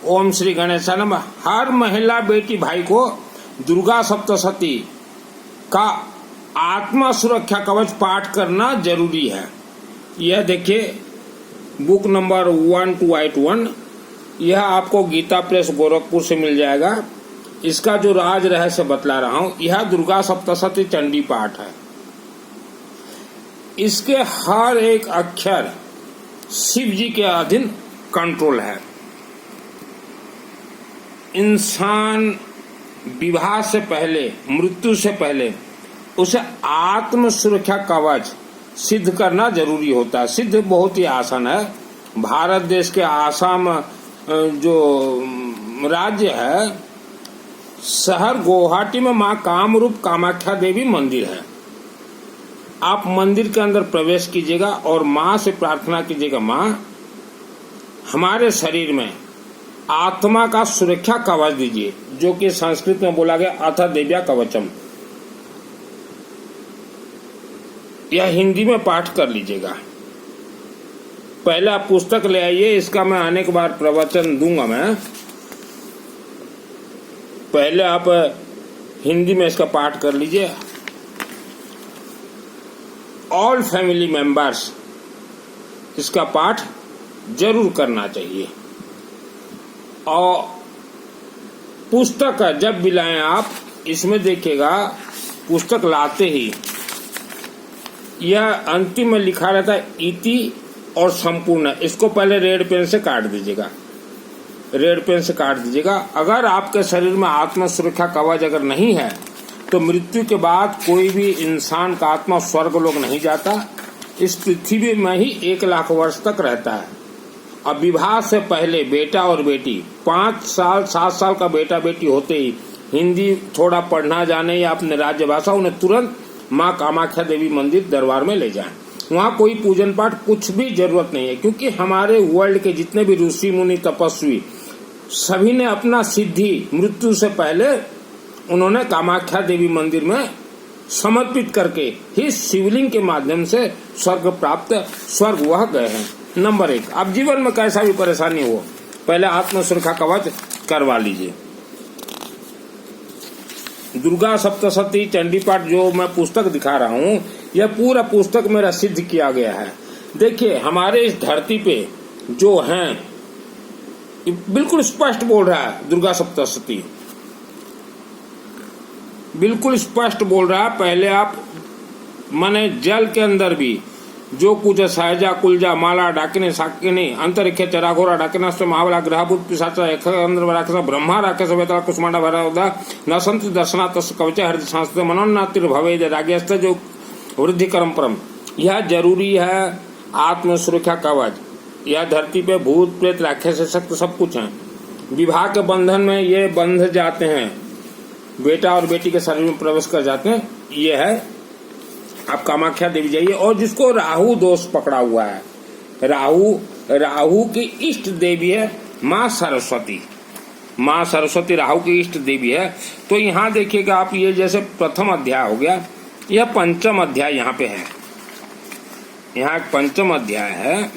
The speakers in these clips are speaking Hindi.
ओम श्री गणेशाय नमः। हर महिला बेटी भाई को दुर्गा सप्तशती का आत्मा सुरक्षा कवच पाठ करना जरूरी है। यह देखिए बुक नंबर 1281, यह आपको गीता प्रेस गोरखपुर से मिल जाएगा। इसका जो राज रहस्य बतला रहा हूं, यह दुर्गा सप्तशती चंडी पाठ है। इसके हर एक अक्षर शिव जी के अधीन कंट्रोल है। इंसान विवाह से पहले, मृत्यु से पहले उसे आत्म सुरक्षा कवच सिद्ध करना जरूरी होता है। सिद्ध बहुत ही आसान है। भारत देश के आसाम जो राज्य है, शहर गुवाहाटी में माँ कामरूप कामाख्या देवी मंदिर है। आप मंदिर के अंदर प्रवेश कीजिएगा और माँ से प्रार्थना कीजिएगा, माँ हमारे शरीर में आत्मा का सुरक्षा कवच दीजिए, जो कि संस्कृत में बोला गया अथ देव्या कवचम। यह हिंदी में पाठ कर लीजिएगा। पहले आप पुस्तक ले आइए, इसका मैं अनेक बार प्रवचन दूंगा। मैं पहले आप हिंदी में इसका पाठ कर लीजिए। ऑल फैमिली मेंबर्स इसका पाठ जरूर करना चाहिए। और पुस्तक जब भी लाएं आप, इसमें देखिएगा पुस्तक लाते ही यह अंतिम में लिखा रहता है इति और संपूर्ण। इसको पहले रेड पेन से काट दीजिएगा, रेड पेन से काट दीजिएगा। अगर आपके शरीर में आत्मा सुरक्षा कवच अगर नहीं है तो मृत्यु के बाद कोई भी इंसान का आत्मा स्वर्ग लोक नहीं जाता, इस पृथ्वी में ही 1 लाख वर्ष तक रहता है। अब विवाह से पहले बेटा और बेटी 5 साल 7 साल का बेटा बेटी होते ही हिंदी थोड़ा पढ़ना जाने या अपने राज्य भाषा, उन्हें तुरंत माँ कामाख्या देवी मंदिर दरबार में ले जाएं। वहाँ कोई पूजन पाठ कुछ भी जरूरत नहीं है, क्योंकि हमारे वर्ल्ड के जितने भी ऋषि मुनि तपस्वी सभी ने अपना सिद्धि मृत्यु से पहले उन्होंने कामाख्या देवी मंदिर में समर्पित करके ही शिवलिंग के माध्यम से स्वर्ग प्राप्त, स्वर्ग वह गए हैं। नंबर 1, अब जीवन में कैसा भी परेशानी हो, पहले आत्म सुरक्षा कवच करवा लीजिए। दुर्गा सप्तशती चंडी पाठ जो मैं पुस्तक दिखा रहा हूँ, यह पूरा पुस्तक मेरा सिद्ध किया गया है। देखिए हमारे इस धरती पे जो हैं, बिल्कुल स्पष्ट बोल रहा है दुर्गा सप्तशती, बिल्कुल स्पष्ट बोल रहा है। पहले आप माने जल के अंदर भी जो कुछ सहजा कुलजा माला डाकिनी साकिनी अंतरिक्ष चराघोरा डाकिनास्त महाबला ग्रहभूत पिशाचा यक्षेंद्र राक्षस ब्रह्मा राक्षस वेताल कुष्मांडा भरदा न संत दर्शना तस् कवच हृदय सांस्कृत मनोन्नातिर भवेद राग्यस्त जो वृद्धि कर्म परम। यह जरूरी है आत्म सुरक्षा कवच। यह धरती पे भूत प्रेत राक्षस शक्त सब कुछ है। विवाह के बंधन में ये बंध जाते हैं, बेटा और बेटी के शरीर में प्रवेश कर जाते हैं। ये है आप कामाख्या देवी जाइए। और जिसको राहु दोष पकड़ा हुआ है, राहु की इष्ट देवी है माँ सरस्वती। माँ सरस्वती राहु की इष्ट देवी है। तो यहाँ देखिएगा आप, ये जैसे प्रथम अध्याय हो गया, यह पंचम अध्याय यहाँ पे है। यहाँ एक पंचम अध्याय है।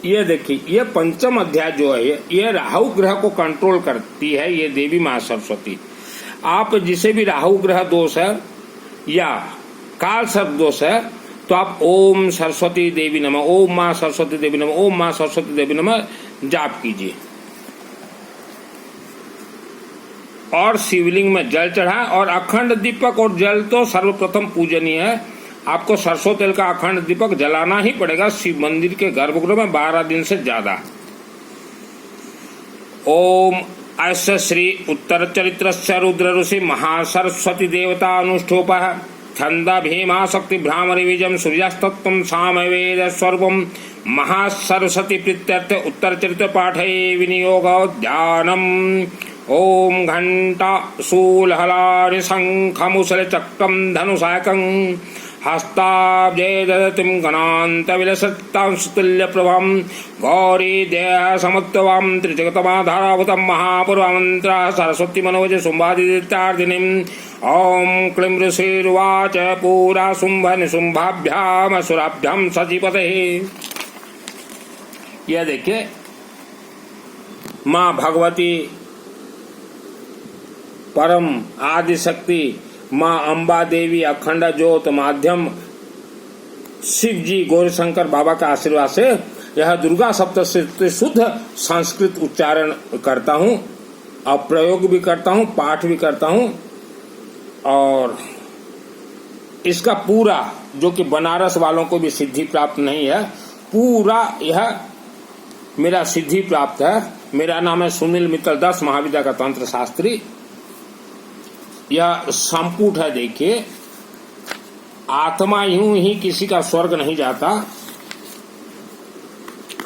ये देखिए, ये पंचम अध्याय जो है, ये राहु ग्रह को कंट्रोल करती है, ये देवी माँ सरस्वती। आप जिसे भी राहु ग्रह दोष है या काल सर्प दोष है, तो आप ओम सरस्वती देवी नमः, ओम माँ सरस्वती देवी नमः, ओम माँ सरस्वती देवी नमः जाप कीजिए। और शिवलिंग में जल चढ़ाएं। और अखंड दीपक और जल तो सर्वप्रथम पूजनीय है। आपको सरसों तेल का अखंड दीपक जलाना ही पड़ेगा शिव मंदिर के गर्भगृह में 12 दिन से ज्यादा। ओम अस्य श्री उत्तर चरित्रस्य रुद्र ऋषि महासरस्वती देवता अनुष्ठोप छंदा भीमा शक्ति भ्रामरी बीजम सूर्यास्तत्वं सामवेद सर्वं महासरस्वती प्रीत्यर्थ उत्तर चरित्र पाठे विनियोग ध्यानम। ओम घंटा शूल हलारि शंख मुसल चक्रम धनुषाकं हस्ताब्जे ददतिं गणान्त विलसत्तांशुतुल्य प्रभं गौरी देह समुत्तवं त्रिजगतमाधाराभूतं महापुरमन्त्र सरस्वती मनोज शुम्भादित्यार्दिनीं। ओम क्लीं ऋषिर्वाच पूरा शुम्भ निशुम्भाभ्याम असुराभ्याम सचिपते। यह देखिए, माँ भगवती परम आदि शक्ति, माँ अम्बा देवी अखंड ज्योत माध्यम, शिव जी गौरीशंकर बाबा का आशीर्वाद से यह दुर्गा सप्तशती शुद्ध संस्कृत उच्चारण करता हूँ और प्रयोग भी करता हूँ, पाठ भी करता हूँ। और इसका पूरा, जो कि बनारस वालों को भी सिद्धि प्राप्त नहीं है, पूरा यह मेरा सिद्धि प्राप्त है। मेरा नाम है सुनील मित्तल दास, महाविद्या का तंत्र शास्त्री। यह संपुट है। देखिए, आत्मा यूं ही किसी का स्वर्ग नहीं जाता।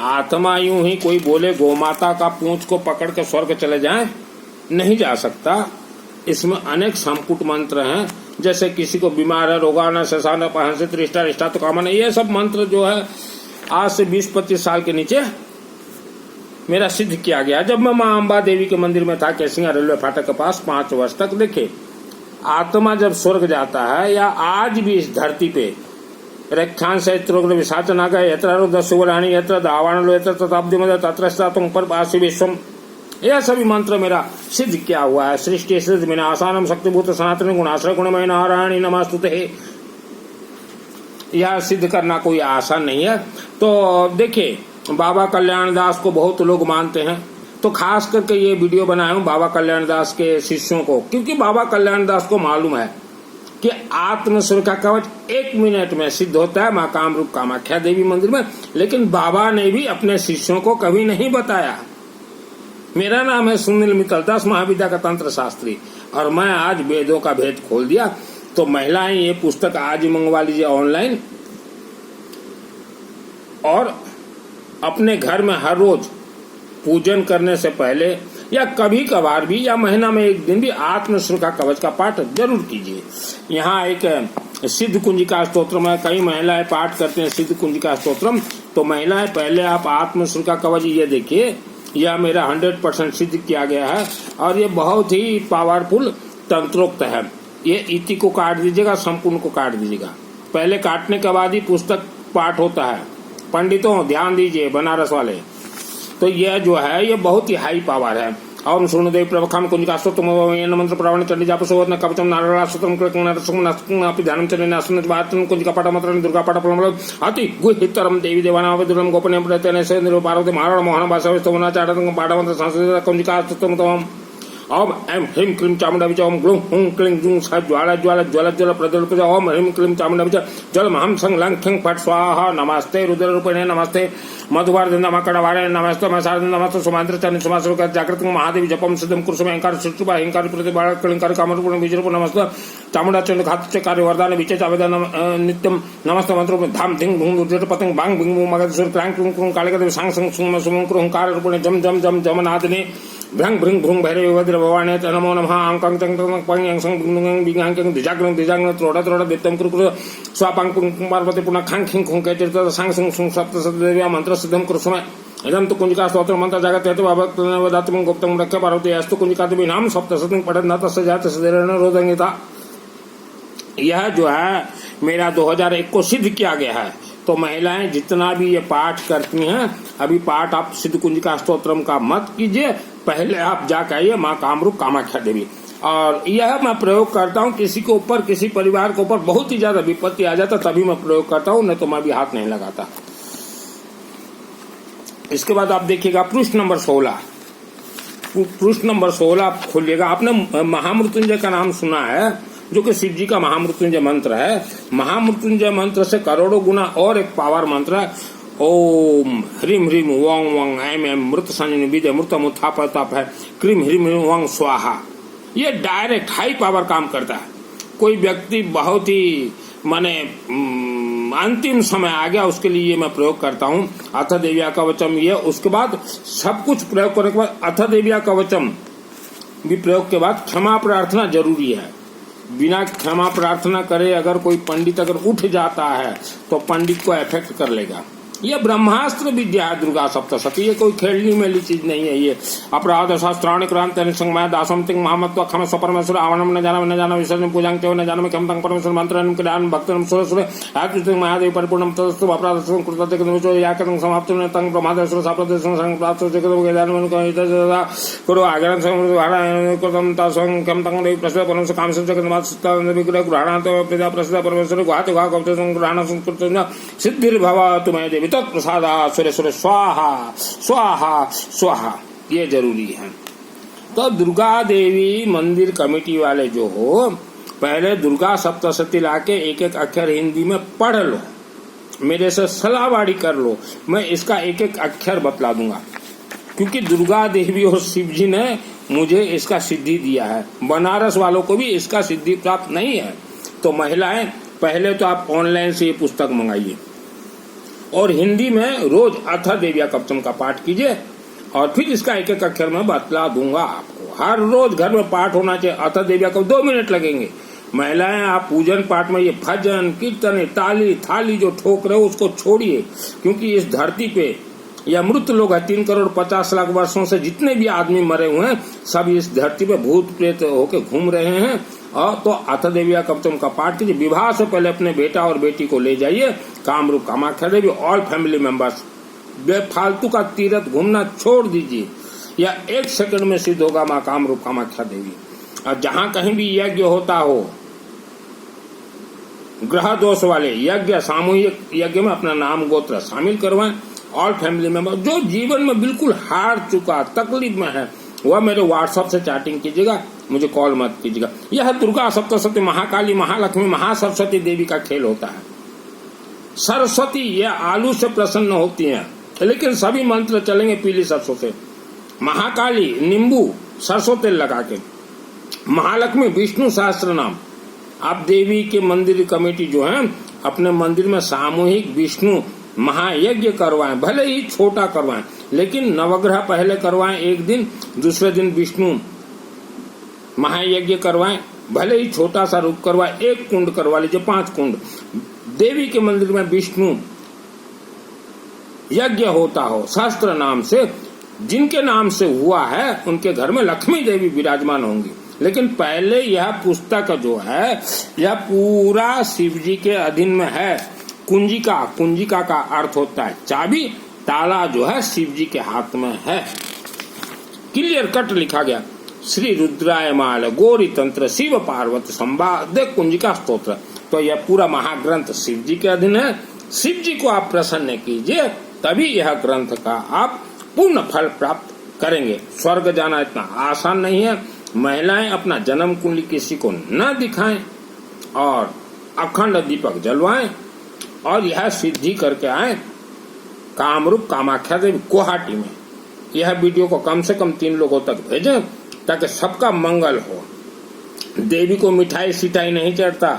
आत्मा यूं ही कोई बोले गोमाता का पूंछ को पकड़ के स्वर्ग चले जाए, नहीं जा सकता। इसमें अनेक संपुट मंत्र हैं। जैसे किसी को बीमार है, रोगाना शशाना पहंसित रिष्टा रिष्टा तो कामना, ये सब मंत्र जो है आज से 20-25 साल के नीचे मेरा सिद्ध किया गया। जब मैं माँ अम्बा देवी के मंदिर में था, केसिंगा रेलवे फाटक के पास 5 वर्ष तक। देखे, आत्मा जब स्वर्ग जाता है, या आज भी इस धरती पे रक्षांश विशाचन आ गए, यत्र दस्युराणी यत्र दावाणलो यत्र तथाब्दि मद तत्रस्तातुं पर पासी विश्वम, यह सभी मंत्र मेरा सिद्ध किया हुआ है। सृष्टि सिद्ध विनाशानम शक्तिभूत सनातन गुणाश्रय गुणमय नारायणी नमस्तुते। यह सिद्ध करना कोई आसान नहीं है। तो देखिए, बाबा कल्याण दास को बहुत लोग मानते हैं, तो खास करके ये वीडियो बनाया हूँ बाबा कल्याण दास के शिष्यों को, क्योंकि बाबा कल्याण दास को मालूम है कि आत्म सुरक्षा कवच 1 मिनट में सिद्ध होता है माँ कामरूप कामाख्या देवी मंदिर में। लेकिन बाबा ने भी अपने शिष्यों को कभी नहीं बताया। मेरा नाम है सुनील मित्तल दास, महाविद्या का तंत्र शास्त्री, और मैं आज वेदों का भेद खोल दिया। तो महिलाएं ये पुस्तक आज ही मंगवा लीजिए ऑनलाइन, और अपने घर में हर रोज पूजन करने से पहले या कभी कभार भी, या महीना में 1 दिन भी आत्म सुरक्षा कवच का पाठ जरूर कीजिए। यहाँ एक सिद्ध कुंजिका स्तोत्रम है, कई महिलाएं पाठ करते हैं सिद्ध कुंजिका स्तोत्रम। तो महिलाएं पहले आप आत्म सुरक्षा कवच, ये देखिए, यह मेरा 100% सिद्ध किया गया है, और ये बहुत ही पावरफुल तंत्रोक्त है। ये इति को काट दीजिएगा, संपूर्ण को काट दीजिएगा। पहले काटने के बाद ही पुस्तक पाठ होता है। पंडितों ध्यान दीजिए, बनारस वाले। तो यह जो है, ये बहुत ही हाई पावर है। ओम सूर्णदेव प्रभखाम कुंजिका स्तोत्रम मंत्र प्रवण चंडी जापसोवत्न कवचम नारायण स्तोत्रम कृतनापि ध्यानम चंडी आसन वातन कुंजिका पाठ मंत्र दुर्गा पाठ प्रमल अति गुहितरम देवी देवानाम दुर्लम गोपनीय प्रत्यय से निरो पार्वती महाराण मोहन वासवस्तवना चाटं पाठ मंत्र संस्कृत कुंजिका स्तोत्रम तम ओम ऐं ह्रीं क्लीं चामुंडा विच ओम ग्लूं हुं क्लीं जुं स ज्वाला ज्वाला ज्वल ज्वल प्रज्वल ओम ह्रीं क्लीं चामुंडा विच जल महं सं लंग खिं फट स्वाहा नमस्ते रुद्र रूपिणे नमस्ते मधुवार्ध नमकड़वारे नमस्ते मसार्ध नमस्ते सुमांत्र चरण सुमासुर जागृत महादेवी जपम सिद्धम कुरुषम अहंकार सुष्टुपा अहंकार प्रतिबाळ क्लिंकार कामरूप विजरूप नमस्ते चामुंडा चंड घातुचे कार्य वरदान विचेच आवेदन नित्यम नमस्ते मंत्र धाम धिंग धूम दुर्जट पतंग बांग बिंग मगध सुर क्रांग क्रुं क्रुं कालिका सांग संग सुम सुम क्रुंकार रूपिणे जम जम जम जमनादने भ्रंग भृंग भ्रुंग भैरव वज्र भवाने नमो नमः आंकं तंग तंग पंग यंग संग बिंग बिंगांकं दिजाग्रं दिजाग्रं त्रोड़ा त्रोड़ा दित्तम कुरु स्वापांग पुंग पार्वती पुनः खांग खिंग खुंग के तीर्थ सांग संग सुं सप्त सदेव्या मंत्र सिद्धम कुरुसमय इदं तो कुंजिका स्तोत्र मंत्र जगत हेतु वदातम गुप्तम रक्ष पार्वती अस्तु कुंजिका देवी नाम सप्त सदं पठन न तस्य जात सदेरण रोदंगिता। यह जो है मेरा 2001 को सिद्ध किया गया है। तो महिलाएं जितना भी ये पाठ करती हैं, अभी पाठ आप सिद्ध कुंजिका स्तोत्रम का मत कीजिए, पहले आप जाकर आइए माँ कामरूप कामाख्या देवी। और यह मैं प्रयोग करता हूँ किसी के ऊपर, किसी परिवार के ऊपर बहुत ही ज्यादा विपत्ति आ जाता तभी मैं प्रयोग करता हूँ, नहीं तो मैं भी हाथ नहीं लगाता। इसके बाद आप देखिएगा पृष्ठ नंबर 16, पृष्ठ नंबर 16 आप खोलिएगा। आपने महामृत्युंजय का नाम सुना है, जो कि शिव जी का महामृत्युंजय मंत्र है। महामृत्युंजय मंत्र से करोड़ों गुना और एक पावर मंत्र है, ओम ह्रीम ह्रीम वोंग वोंग ऐम ऐम मृत संजनी विजय मृत मुत्थाप ताप है क्रीम ह्रीम ह्रीम वोंग स्वाहा। ये डायरेक्ट हाई पावर काम करता है। कोई व्यक्ति बहुत ही माने अंतिम समय आ गया, उसके लिए मैं प्रयोग करता हूँ। अथ देव्या कवचम, ये उसके बाद सब कुछ प्रयोग करने के बाद अथ देव्या कवचम भी प्रयोग के बाद क्षमा प्रार्थना जरूरी है। बिना क्षमा प्रार्थना करे अगर कोई पंडित अगर उठ जाता है तो पंडित को इफेक्ट कर लेगा। ये ब्रह्मास्त्र विद्या है दुर्गा सप्तशती, ये कोई खेलनी मेली चीज नहीं है। ये अपराध शास्त्राणि क्रांत संगमय दासम तिंग महामत्व खम स्व परमेश्वर आवनम न जाना विसर्जन पूजांग तेव न जाना क्षमतां परमेश्वर मंत्रम ज्ञान भक्तम सुर सुर आत्मतिंग महादेव परिपूर्णम तदस्तु अपराध कृतते कृतो याकतं समाप्तं तं ब्रह्मादेश्वर साप्रदेशं संग प्राप्त जगतो ज्ञानमन को करो आगरं संवाहन कृतं तसं क्षमतां देव प्रसाद परमेश्वर कामसं जगन्मात्ता विग्रह ग्रहणात प्रजा प्रसाद परमेश्वर घात घा कवच ग्रहण संस्कृत सिद्धिर्भवतु मे देवी तत्प्रसादा सुरेश्वर स्वाहा स्वाहा स्वाहा, ये जरूरी है। तो दुर्गा देवी मंदिर कमेटी वाले जो हो, पहले दुर्गा सप्तशती लाके एक एक अक्षर हिंदी में पढ़ लो, मेरे से सलाहवाड़ी कर लो, मैं इसका एक एक अक्षर बतला दूंगा। क्योंकि दुर्गा देवी और शिव जी ने मुझे इसका सिद्धि दिया है, बनारस वालों को भी इसका सिद्धि प्राप्त नहीं है। तो महिलाएं पहले तो आप ऑनलाइन से ये पुस्तक मंगाइए और हिंदी में रोज अथ देव्या कवचम का पाठ कीजिए, और फिर इसका एक एक अक्षर में बतला दूंगा आपको। हर रोज घर में पाठ होना चाहिए। अथ देव्या को 2 मिनट लगेंगे। महिलाएं आप पूजन पाठ में ये भजन कीर्तन ताली थाली जो ठोक रहे हो उसको छोड़िए, क्योंकि इस धरती पे या मृत लोग है 3 करोड़ 50 लाख वर्षों से जितने भी आदमी मरे हुए हैं सब इस धरती पे भूत प्रेत होके घूम रहे हैं। और तो अथ देव्या कवचम का पाठ कीजिए। विवाह से पहले अपने बेटा और बेटी को ले जाइए कामरूप कामाख्या देवी, ऑल फैमिली मेंबर्स। बेफालतू का तीर्थ घूमना छोड़ दीजिए, या 1 सेकंड में सिद्ध होगा माँ कामरूप कामाख्या देवी। और जहाँ कहीं भी यज्ञ होता हो, ग्रह दोष वाले यज्ञ, सामूहिक यज्ञ में अपना नाम गोत्र शामिल करवाएं। ऑल फैमिली मेंबर जो जीवन में बिल्कुल हार चुका, तकलीफ में है, वह मेरे व्हाट्सएप से चैटिंग कीजिएगा, मुझे कॉल मत कीजिएगा। यह दुर्गा सप्तशती महाकाली महालक्ष्मी महासरस्वती देवी का खेल होता है। सरस्वती ये आलू से प्रसन्न होती हैं, लेकिन सभी मंत्र चलेंगे पीली सरसों से। महाकाली नींबू सरसों तेल लगा के। महालक्ष्मी विष्णु सहस्त्र नाम। आप देवी के मंदिर कमेटी जो है अपने मंदिर में सामूहिक विष्णु महायज्ञ करवाएं, भले ही छोटा करवाएं, लेकिन नवग्रह पहले करवाएं 1 दिन, दूसरे दिन विष्णु महायज्ञ करवाएं, भले ही छोटा सा रूप करवाएं, 1 कुंड करवा लीजिए, 5 कुंड। देवी के मंदिर में विष्णु यज्ञ होता हो सहस्त्र नाम से, जिनके नाम से हुआ है उनके घर में लक्ष्मी देवी विराजमान होंगी। लेकिन पहले यह पुस्तक जो है यह पूरा शिव जी के अधीन में है। कुंजिका का अर्थ होता है चाबी, ताला जो है शिव जी के हाथ में है। क्लियर कट लिखा गया। श्री रुद्राय माल गौरी तंत्र शिव पार्वती संवाद कुंजिका स्तोत्र। तो यह पूरा महाग्रंथ शिव जी के अधीन है। शिव जी को आप प्रसन्न कीजिए, तभी यह ग्रंथ का आप पूर्ण फल प्राप्त करेंगे। स्वर्ग जाना इतना आसान नहीं है। महिलाएं अपना जन्म कुंडली किसी को न दिखाएं और अखंड दीपक जलवाएं और यह सिद्धि करके आए कामरूप कामाख्या देवी गुवाहाटी में। यह वीडियो को कम से कम 3 लोगों तक भेजें ताकि सबका मंगल हो। देवी को मिठाई सिठाई नहीं चढ़ता।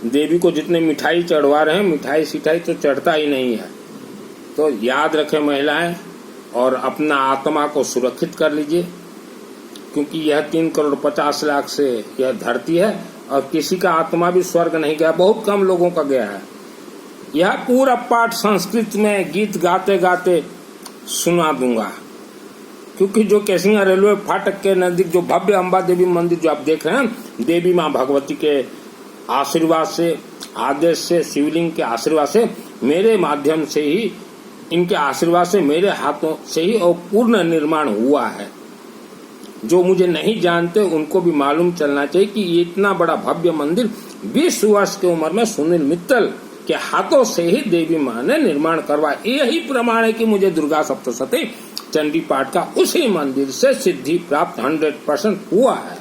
देवी को जितने मिठाई चढ़वा रहे हैं, मिठाई सिठाई तो चढ़ता ही नहीं है। तो याद रखें महिलाएं, और अपना आत्मा को सुरक्षित कर लीजिए, क्योंकि यह 3 करोड़ 50 लाख से यह धरती है और किसी का आत्मा भी स्वर्ग नहीं गया, बहुत कम लोगों का गया है। यह पूरा पाठ संस्कृत में गीत गाते गाते सुना दूंगा, क्योंकि जो केसिंगा रेलवे फाटक के नजदीक जो भव्य अम्बा देवी मंदिर जो आप देख रहे हैं, देवी माँ भगवती के आशीर्वाद से, आदेश से, शिवलिंग के आशीर्वाद से, मेरे माध्यम से ही, इनके आशीर्वाद से, मेरे हाथों से ही और पूर्ण निर्माण हुआ है। जो मुझे नहीं जानते उनको भी मालूम चलना चाहिए कि ये इतना बड़ा भव्य मंदिर 20 वर्ष की उम्र में सुनील मित्तल के हाथों से ही देवी माँ ने निर्माण करवाया। यही प्रमाण है कि मुझे दुर्गा सप्तशती चंडी पाठ का उसी मंदिर से सिद्धि प्राप्त 100% हुआ है।